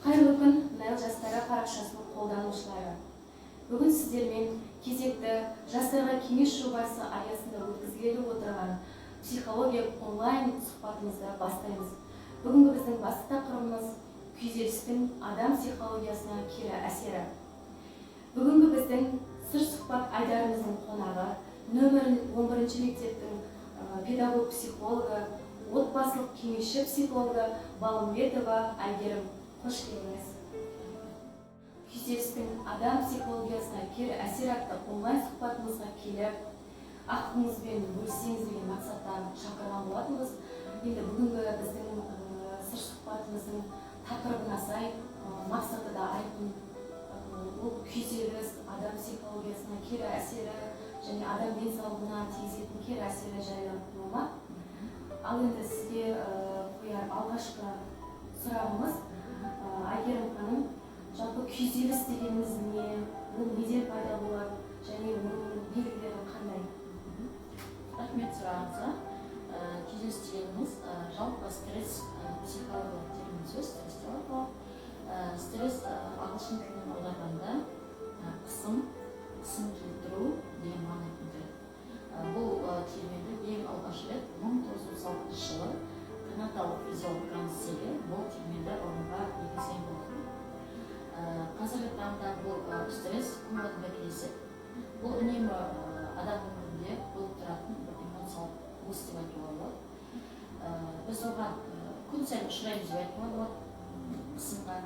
Қайырлы күн, Найл жастары парақшасының қолданушылары. Бүгін сіздермен кезекті жастарға кеңес жобасы аясында өткізіліп отырған психология онлайн сұхбатымызды бастаймыз. Бүгінгі біздің басты тақырыбымыз күйзелістің адам психологиясына кері әсері. Бүгінгі біздің сыр сұхбат айдарымыздың қонағы нөмір 11 мектептің педагог психологы, отбасылық кеңесші психологы Балымбетова Айгерім. Қош келдіңіз. Күйзелістің адам психологиясына кері әсер атты онлайн сұхбатымызға келіп, ақылыңызбен бөліссеңіз деген мақсаттан шақырған болатынбыз. Енді бүгінгі біздің сыр сұхбатымыздың тақырыбына сай, мақсаты да айқын. Ол күйзеліс, адам психологиясына кері әсері және адам денсаулығына тигізетін кері әсері жайлы болмақ. Ал енді сізге қояр алғашқы сұрағымыз, Айгерім ханым, жалпы күйзеліс дегеніміз не, ол неден пайда болады және оның белгілері қандай? Рахмет сұрағыңызға. Күйзеліс дегеніміз жалпы стресс психологиялық термин сөз, стресс ағылшын тілінен аударғанда қысым келтіру деген мағына білдіреді. Бұл терминді ең алғаш рет 1936 жылы канадалық физиолог Ганстегі бұл терминді орынға енгізген болатын. Қазіргі таңда бұл стресс көп адамға кездеседі. Бұл үнемі адам өмірінде болып тұратын бір эмоциялық құбылыс деп айтуға болады. Біз оған күн сайын ұшыраймыз деп айтуға болады, қысымға,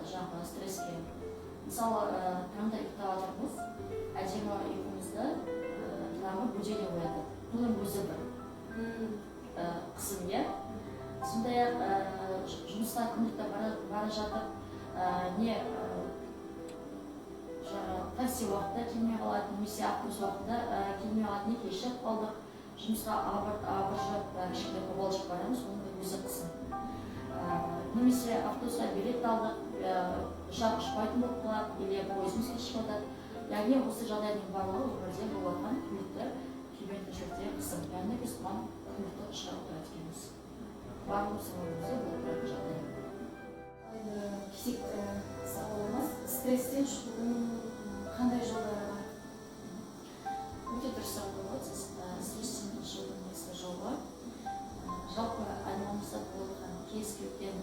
жаңағы стресске. Мысалы, таңда ұйықтап жатырмыз, әдемі ұйқымызды тағы бөдене оятады. Бұның өзі бір қысым, иә. Сондай-ақ жұмысқа күндікті бара жатып, такси уақытта келмей қалады, немесе автобус уақытында келмей қалады, не кешігіп қалдық, жұмысқа абыржып, кішкене қобалжып барамыз, оның өзі қысым. Немесе автобусқа билет алдық, ұшақ ұшпайтын болып қалады, или пойызымыз кешігіп жатады. Яғни осы жағдайдың барлығы өмірде болып жатқан күнделікті күйбең тіршілікте қысым. Яғни біз бұған күнделікті шығарып тұрады екенбіз. Барлық өмірімізде болып тұратын жағдай. Кезекті сауалымыз, стресстен шығудың қандай жолдары бар? Өте дұрыс сұрақ болып отырсыз. Стресстен шығудың негізгі жолы жалпы айналамызда болып жатқан кез келген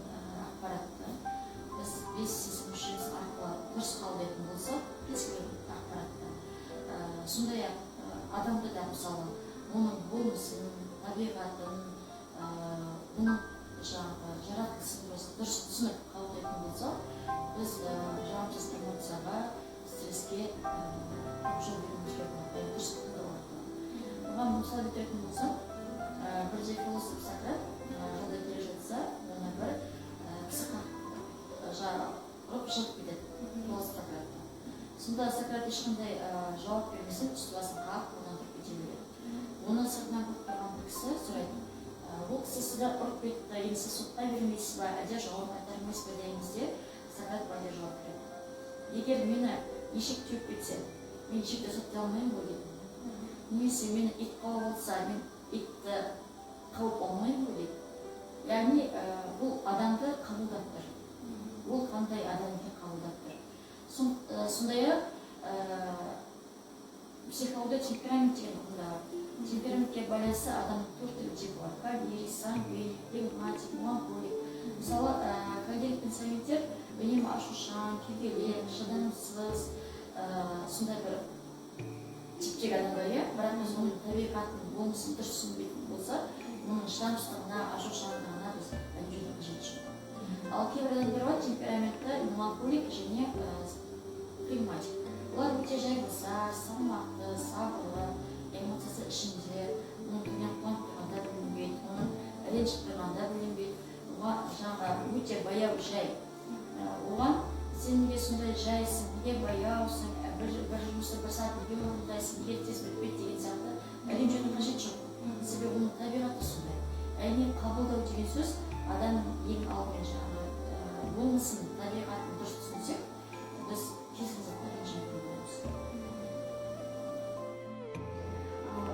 ақпаратты біз бес сезім мүшеміз арқылы дұрыс қабылдайтын болсақ, кез келген ақпаратты, сондай-ақ адамды да мысалы оның болмысын, табиғатын, бұның жаратылысын дұрыс түсініп қабылдайтын болсақ, біз жағымсыз эмоцияға, стресске жол беруімізге болады, дұрыс қабылдау. Бұған мысал келтіретін болсақ, бірде философ Сократ жолда келе жатса, оны бір кісі ұрып жығып кетеді, философ Сократты. Сонда Сократ ешқандай жауап бермесе, үсті басын қағып, одан тұрып кете береді. Оны сыртынан көріп тұрған бір кісі сұрайды. Бұл кісі сізді ұрып кетті, енді сіз соттай бермейсіз ба, әлде жауап қайтармайсыз ба дегенде, Сократ былай жауап береді. Егер мені ешек теуіп кетсе, мен ешекті соттай алмаймын ғой дейді. Немесе мені ит қауып алса, мен итті қауып алмаймын ғой дейді. Яғни бұл адамды қабылдап тұр. Ол қандай адамды қабылдап тұр. Сондай-ақ психология темперамент деген ұғымда бар. Темпераментке байланысты адамның төрт түрлі типі бар. Холерик, сангвиник, флегматик, меланхолик. Мысалы, холерик пен сангвиниктер үнемі ашушаң, күйгелек, шыдамсыз, сондай бір типтегі адамдар, иә. Бірақ біз оның табиғатын, болмысын дұрыс түсінбейтін болса, оның шыдамсыздығына, ашушаңдығына біз әлеуметтік қажет жоқ. Ал кейбір адамдар бар, темпераментті меланхолик және флегматик. Олар өте жайбасар, салмақты, сабырлы, эмоциясы ішінде, оның көңілін қуанып тұрғанда білінбейді, оның ренжіп тұрғанда білінбейді. Оған жаңағы өте баяу жай. Оған сен неге сондай жайсың, неге баяусың, бір жұмысты бір сағат неге орындайсың, неге тез бітпейді деген сияқты әлеуметтік қажет жоқ. Себебі оның табиғаты сондай. Әрине қабылдау деген сөз адамның ең алдымен жаңағы болмысын, табиғатын дұрыс түсінсек, біз кез келген затқа ренжімейтін боламыз.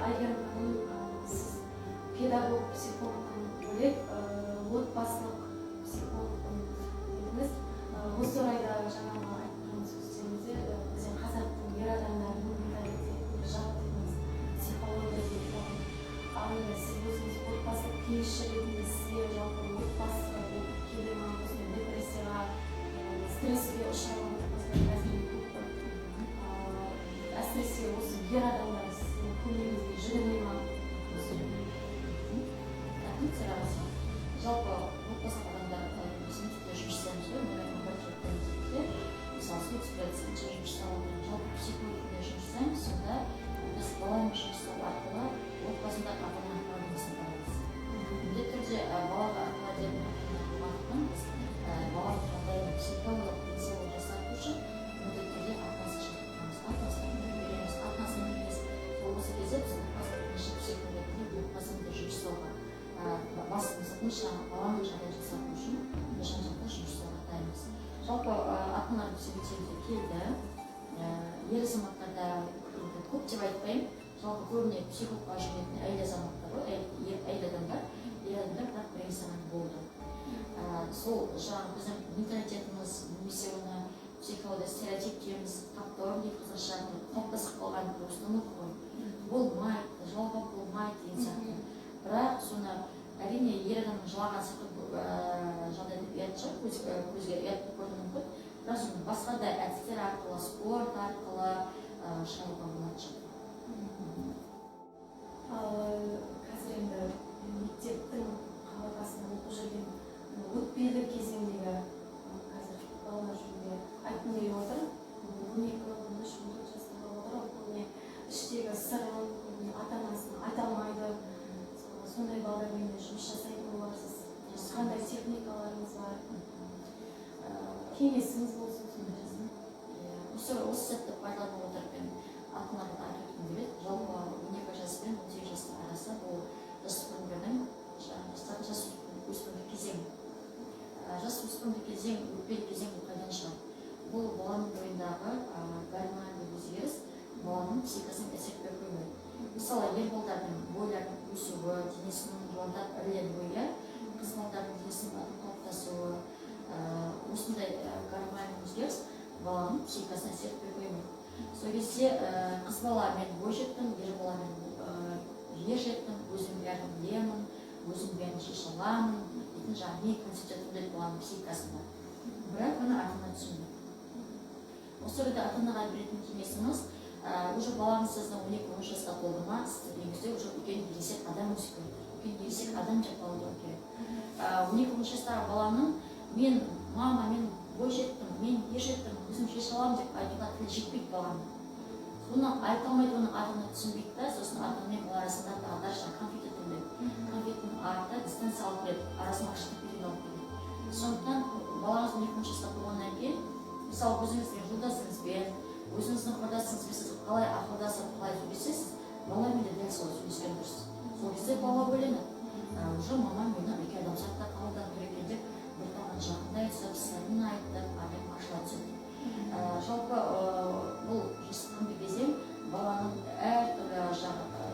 Айгерім ханым, сіз педагог психологтан бөлек отбасылық психологтан дедіңіз. стреске ұшыраған отбасылар қазір көп қой. Әсіресе осы ер адамдар сіздің көмегіңізге жүгіне ма? Жалпы отбасы адамдар біздің тіпті жұмыс істейміз ғой, мен бір жеттімізде мысалы спецоперация жұмыс жасалып, жалпы психология жұмыс жасаймыз, сонда біз баламен жұмыс жасау арқылы отбасындағы ата-ананың проблемасын қараймыз. Міндетті түрде балаға арқылы берген уақыттан біз баланың жағдайын психологиялық денсаулығын жақсарту үшін міндетті түрде ата-анасын шақыртамыз, ата-анасын береміз, ата-анасын емес. Осы кезде біз отбасы психолог ретінде отбасымен жұмыс жасауға басымызды баланың жағдайын жақсарту үшін жан-жақты жұмыс жасауға дайынбыз. Жалпы ата-аналар бізге келді, ер азаматтарда көп деп айтпаймын, жалпы көбіне психологқа жүгінетін әйел азаматтар ғой, әйел адамдар, бірақ бір инсан болды. Сол жаңағы біздің менталитетіміз, немесе оны психология стереотиптеріміз, таптауыр дейді қазақша, қалыптасып қалған бір установка ғой. Болмайды, жалға болмайды деген сияқты. Бірақ соны әрине ер адамның жылаған сыртқы жағдайды ұят шығар, көзге ұят көрінуі мүмкін. Бірақ соны басқа да әдістер арқылы, спорт арқылы шығаруға болады шығар. Қазір енді мектептің қабырғасында оқып жүрген өтпелі кезеңдегі қазір балалар жөнінде айтқым келіп отыр. 12-13 жастағы балалар көбіне іштегі сырын ата-анасына айта алмайды. Сондай балалармен жұмыс жасайтын боларсыз. Қандай техникаларыңыз бар? Кеңесіңіз болсын сондай жасын. Осы сәтті пайдаланып отырып мен ата-аналарға айтқым келеді. Жалпы 12 жас пен 18 жастың арасы бұл жасөспірімдердің жасөспірімдік кезең. Жасөспірімдік кезең, өтпелі кезең бұл қайдан шығады? Бұл баланың бойындағы гормоналдық өзгеріс баланың психикасына әсер етпей қоймайды. Мысалы, ер балдардың бойларының өсуі, денесінің жуандап іріленуі, қыз балдардың денесінің қалыптасуы, осындай гормоналдық өзгеріс баланың психикасына әсер етпей қоймайды. Сол кезде қыз бала мен бой жеттім, ер бала мен ер жеттім, өзім бәрін білемін, өзім бәрін шеше аламын дейтін жаңағы концепция туындайды баланың психикасында. Бірақ оны ата-ана түсінбейді. Осы орайда ата-анаға беретін кеңесіміз, уже балаңыз сіздің 12-13 жасқа толды ма, сіздің үйіңізде уже үлкен ересек адам өсіп келеді. Үлкен ересек адам деп қалуы керек. 12-13 жастағы баланың мен мама, мен бой жеттім, мен ер жеттім, өзім шеше аламын деп айтуға тілі жетпейді баланың. Соны айта алмайды, оны ата-ана түсінбейді да, сосын ата-ана мен бала арасында дағдарыс конфликт туындайды. Конфликттің арты дистанция алып келеді, арасына ашықтық берген алып келеді. Сондықтан балаңыз 12-13 жасқа толғаннан кейін, мысалы өзіңіздің жолдасыңызбен, өзіңіздің құрдасыңызбен сіз қалай ақылдасып, қалай сөйлесесіз, баламен де дәл солай сөйлескен дұрыс. Сол кезде бала ойланады, уже мамам мені үлкен адамзатта қабылдап тұр екен деп бір таған жақындай түсіп, сәлін айтып, әлем ашыла түседі. Жалпы бұл жасқанды кезең баланың әртүрлі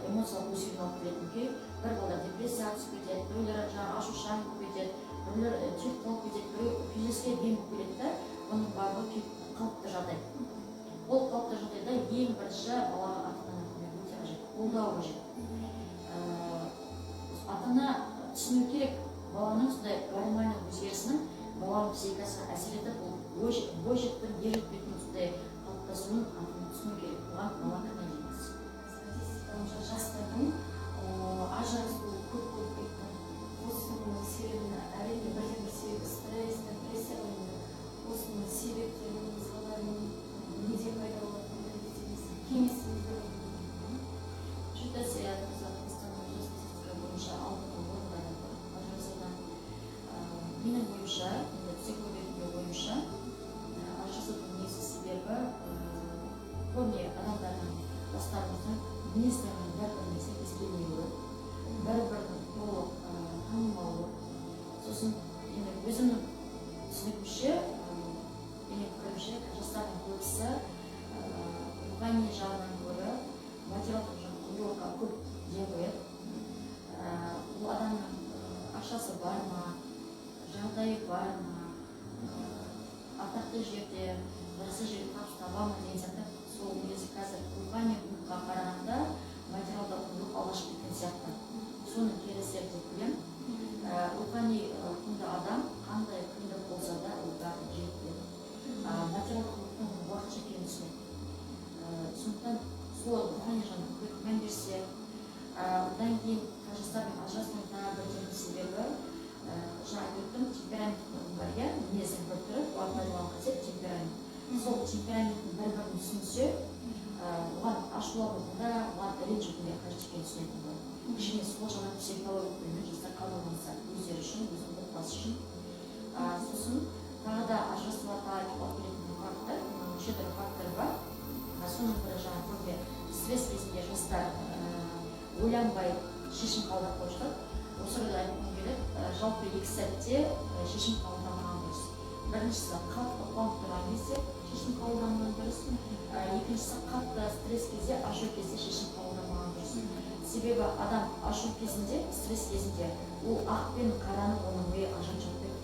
эмоциялық өзгерген алып келетін күй, бір балдар депрессияға түсіп кетеді, біреулер ашушаң болып кетеді, біреулер тек қалып кетеді, біреу күйзеліске бем болып кетеді, оның барлығы қалыпты жағдай. Ол қалыпты жағдайда ең бірінші балаға ата-ананың көмегі өте қажет, қолдау қажет. Ата-ана түсіну керек, баланың сондай гормоналдық өзгерісінің баланың психикасына әсер етіп, бой жетпен, ер жетпейтін сондай қалыптасуын ата-ана түсіну керек. Оған бала кінәлі емес. Статистика жастардың ажырасуы көп болып кетті. Осының себебін әрине бірден бір себебі стресс, депрессия болды. Осының себептерін, мысалдарын неден пайда болатынын кеңесіңіз береді. Швеция статистика бойынша 6 орында ажырасудан. Менің бойынша, психология бойынша ажырасудың негізгі себебі көбіне адамдардың жастарымыздың мінездерінің бір-біріне сәйкес келмеуі, бір-бірін толық танымауы. Сосын өзімнің түсінігімше, менің пікірімше, жастардың көбісі рухани жағынан гөрі материалдық жағынан көп ден қояды. Бұл адамның ақшасы бар ма, жағдайы бар ма, атақты жерде, жақсы жерде табыс таба ма деген сияқты. Сол негізі қазір рухани құндылыққа қарағанда материалдық құндылық алға шығып кеткен сияқты. Соны теріс деп білемін. Рухани құнды адам қандай қиындық болса да ол бәрін жеңіп келеді. мінезін көріп тұрады, оған пайдаланған қасиет темперамент. Сол темпераменттің бір-бірін түсінсе, оған ашуланудың да, оған ренжудің де қажет екенін түсінетін болады. Кішкене сол жағынан психологиялық көмек жастар қабылданса, өздері үшін, өзінің отбасы үшін. Сосын тағы да ажырасуға алып келетін фактор, неше түрлі фактор бар. Соның бірі жаңағы көбіне стресс кезінде жастар ойланбай шешім қабылдап қойып жатады. Осы орайда айтқым келеді, жалпы екі сәтте шешім қабылдамаған дұрыс. Біріншісі қатты қуанып тұрған кезде шешім қабылдамаған дұрыс. Екіншісі қатты стресс кезде, ашу кезде шешім қабылдамаған дұрыс. Себебі адам ашу кезінде, стресс кезінде ол ақ пен қараны оның ойы ажыратып жатпайды.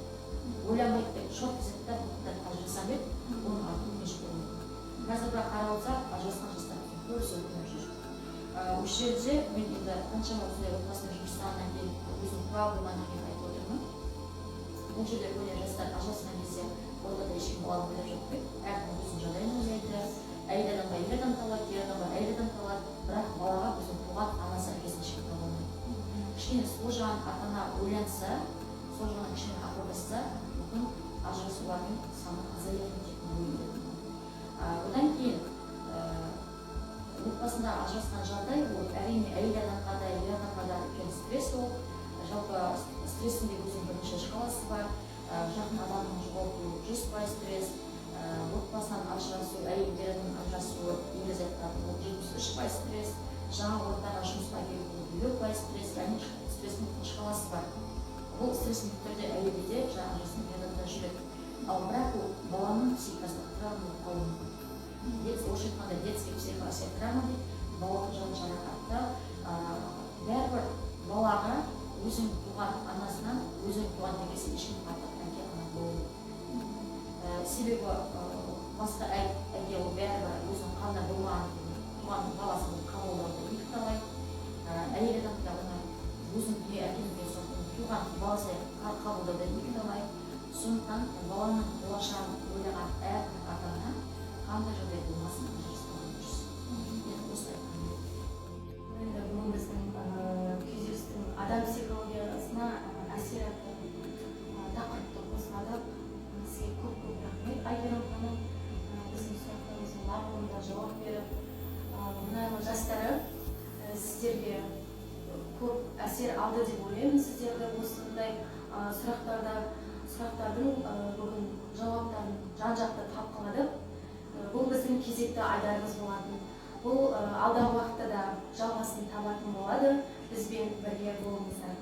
Ойламайды деп шорт кезекте ажырасам деп, оның артын мешіт болмайды. Қазір бірақ қарап отырсақ, ажырасқан жастар көбісі өкініп жүр. Осы жерде мен енді қаншама осындай отбасымен жұмыс жасағаннан кейін өзім проблемадан кейін айтып отырмын. Бұл жерде көне жастар ажырасқан кезде ортада ешкім баланы ойлап жатпайды. Әркім өзінің жағдайын ойлайды. Әйел адамға ер адам табылады, ер адамға әйел адам табылады, бірақ балаға біздің туған анасы әкесін ешкім таба алмайды. Кішкене сол жағын ата-ана ойланса, сол жағынан кішкене ақылдасса, мүмкін ажырасулардың саны азаяды деп ойлаймын. Одан кейін отбасында ажырасқан жағдай ол әрине әйел адамға да, ер адамға да үлкен стресс ол. Жалпы стресстің де өзінің бірнеше шкаласы бар. Жақын адамның жоғалтуы 100% стресс. Отбасынан ажырасу, әйел ер адамның ажырасуы ерлі заттардың 73% стресс. Жаңа ортаға жұмысқа келу 50% стресс, яғни стресстің шкаласы бар. Бұл стресстің түрде әйелде де жаңа ажырасқан ер адамда жүреді. Ал бірақ ол баланың психикасына травма болып қалуы мүмкін. Осы айтқанда детский психикасы травма дейді, баланың жан жарақаты бәрібір балаға өзің туған анасынан, өзің туған әкесі ешкім артық әке ана болмайды. Себебі басқа әке ол бәрібір өзінің қандай болғанын туған баласын қабылдауды екіталайды. Әйел адам да оны өзінің дүние әкелген соң туған баласы қабылдауды екіталайды. Сондықтан баланың болашағын ойлаған әрбір ата-ана қандай жағдай болмасын ажырасуға дұрыс. Осылай айтқым келеді. Енді бұл біздің күйзелістің адам психологиясына әсер еткен тақырыпты қозғадық. Сізге көп рахмет Айгерім ханым, біздің сұрақтарымыздың барлығына жауап беріп, мұнайлы жастары сіздерге көп әсер алды деп ойлаймын. Сіздерді осындай сұрақтардың бүгін жауаптарын жан-жақты талқыладық. Бұл біздің кезекті айдарымыз болатын. Бұл алдағы уақытта да жалғасын табатын болады. Бізбен бірге болыңыздар.